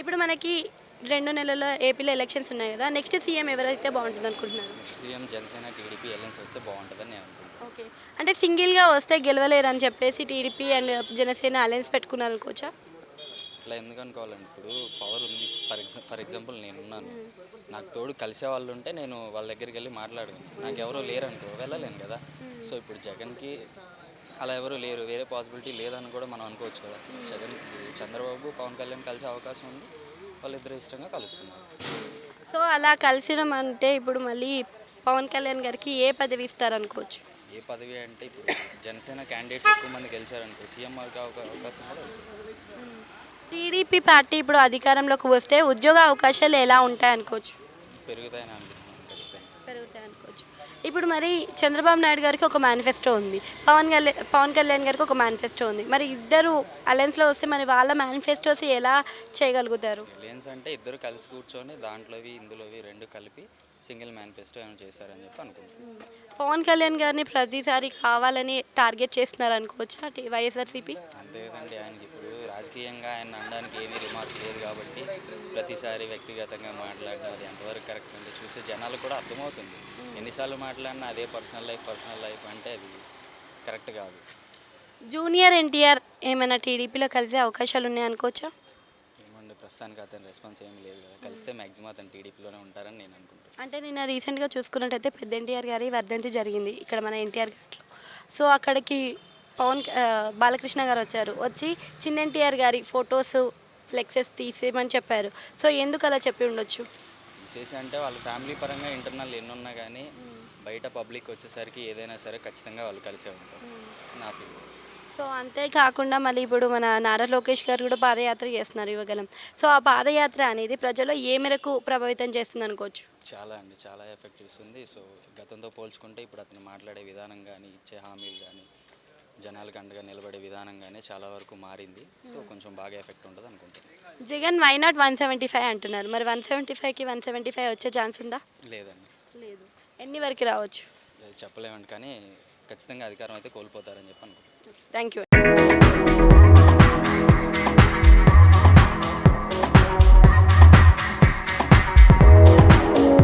ఇప్పుడు మనకి 2 నెలల్లో ఏపీలో ఎలక్షన్స్ ఉన్నాయి కదా! నెక్స్ట్ సీఎం ఎవరైతే బావుంటుందనుకుంటున్నారు? Next CM Janasena, TDP alliance వస్తే బాగుంటుందని నేను అనుకుంటున్నాను. ఓకే. అంటే సింగిల్‌గా వస్తే గెలవలేరని చెప్పేసి టీడీపీ అండ్ జనసేన అలయన్స్ పెట్టుకున్నారనుకోవచ్చా? అట్లా ఎందుకు అనుకోవాలండి, ఇప్పుడు పవర్ ఉంది. ఫర్ ఎగ్జాంపుల్ నేనున్నాను. హ్మ్. నాకు తోడు కలిసే వాళ్ళు ఉంటే నేను వాళ్ళ దగ్గరికి వెళ్ళి మాట్లాడగలను. నాకు ఎవరో లేరనుకో వెళ్ళలేను కదా. హ్మ్. సో ఇప్పుడు జగన్కి అలా ఎవరు లేరు, వేరే పాసిబిలిటీ లేదని కూడా మనం అనుకోవచ్చు కదా. జగన్, చంద్రబాబు, పవన్ కళ్యాణ్ కలిసే అవకాశం ఉంది. వాళ్ళిద్దరు ఇష్టంగా కలుస్తున్నారు. సో, అలా కలిసడం అంటే ఇప్పుడు మళ్ళీ పవన్ కళ్యాణ్ గారికి ఏ పదవి ఇస్తారనుకోవచ్చు? ఏ పదవి అంటే ఇప్పుడు జనసేన క్యాండిడేట్స్ ఎక్కువ మంది గెలిచారనుకో సీఎం అవకాశం కూడా ఉంది. హ్మ్. టీడీపీ పార్టీ ఇప్పుడు అధికారంలోకి వస్తే ఉద్యోగ అవకాశాలు ఎలా ఉంటాయనుకోవచ్చు? పెరుగుతాయని అనుకుంటున్నాను ఖచ్చితంగా. పెరుగుతాయనుకోవచ్చు. ఇప్పుడు మరి చంద్రబాబు నాయుడు గారికి ఒక మేనిఫెస్టో ఉంది. పవన్ కళ్యాణ్ గారికి ఒక మేనిఫెస్టో ఉంది. మరి ఇద్దరు అలయన్స్‌లో వస్తే మరి వాళ్ళ మేనిఫెస్టోస్ ఎలా చేయగలుగుతారు? రిలయన్స్ అంటే ఇద్దరు కలిసి కూర్చొని దాంట్లోవి ఇందులోవి రెండు కలిపి సింగిల్ మేనిఫెస్టో ఏమైనా చేశారని చెప్పి అనుకుంటున్నాను. హ్మ్. పవన్ కళ్యాణ్ గారిని ప్రతిసారి కావాలని టార్గెట్ చేస్తున్నారనుకోవచ్చా వైఎస్ఆర్‌సీపీ? అంతే కదండి, ఆయనకి ఇప్పుడు రాజకీయంగా ఆయన అనడానికి ఏమీ రిమార్క్ లేదు కాబట్టి ప్రతిసారి వ్యక్తిగతంగా మాట్లాడడం అది ఎంతవరకు కరెక్ట్ అంటే చూసే జనాలు కూడా అర్థమవుతుంది. ఎన్నిసార్లు మాట్లాడినా అదే పర్సనల్ లైఫ్ అంటే అది కరెక్ట్ కాదు. జూనియర్ ఎన్టీఆర్ ఏమైనా టీడీపీలో కలిసే అవకాశాలు ఉన్నాయనుకోవచ్చా? ఏమంటే ప్రస్తుతానికి అతని రెస్పాన్స్ ఏమీ లేదు కదా. కలిస్తే మ్యాక్సిమం అతను టీడీపీలోనే ఉంటారని నేను అనుకుంటున్నాను. అంటే నిన్న రీసెంట్‌గా చూసుకున్నట్టయితే పెద్ద ఎన్టీఆర్ గారి వర్ధంతి జరిగింది ఇక్కడ మన ఎన్టీఆర్ ఘాట్‌లో. సో, అక్కడికి బాలకృష్ణ గారు వచ్చారు. వచ్చి చిన్న ఎన్టీఆర్ గారి ఫోటోస్, ఫ్లెక్సెస్ తీసేయమని చెప్పారు. సో, ఎందుకు అలా చెప్పి ఉండొచ్చు? విశేషం అంటే వాళ్ళ ఫ్యామిలీ పరంగా ఇంటర్నల్ ఎన్నున్నా కానీ బయట పబ్లిక్ వచ్చేసరికి ఏదైనా సరే ఖచ్చితంగా వాళ్ళు కలిసే ఉంటారు నా ఫీలింగ్. సో, అంతే కాకుండా మళ్ళీ ఇప్పుడు మన నారా లోకేష్ గారు కూడా పాదయాత్ర చేస్తున్నారు యువగలం. సో, ఆ పాదయాత్ర అనేది ప్రజల్లో ఏ మేరకు ప్రభావితం చేస్తుందనుకోవచ్చు? చాలా అండి, చాలా ఎఫెక్ట్ చూస్తుంది. సో గతంతో పోల్చుకుంటే ఇప్పుడు అతను మాట్లాడే విధానం కానీ, ఇచ్చే హామీలు కానీ, జనాలకు అండగా నిలబడే విధానం కానీ చాలా వరకు మారింది. సో కొంచెం బాగా ఎఫెక్ట్ ఉంటుంది అనుకుంటున్నాను. జగన్ వై నాట్ 175 అంటున్నారు. మరి 175కి 175 వచ్చే ఛాన్స్ ఉందా? లేదండి, లేదు. ఎన్ని వరకు రావచ్చు? అది చెప్పలేమండి, కానీ ఖచ్చితంగా అధికారం అయితే కోల్పోతారని చెప్పి అనుకుంటున్నాను. Thank you.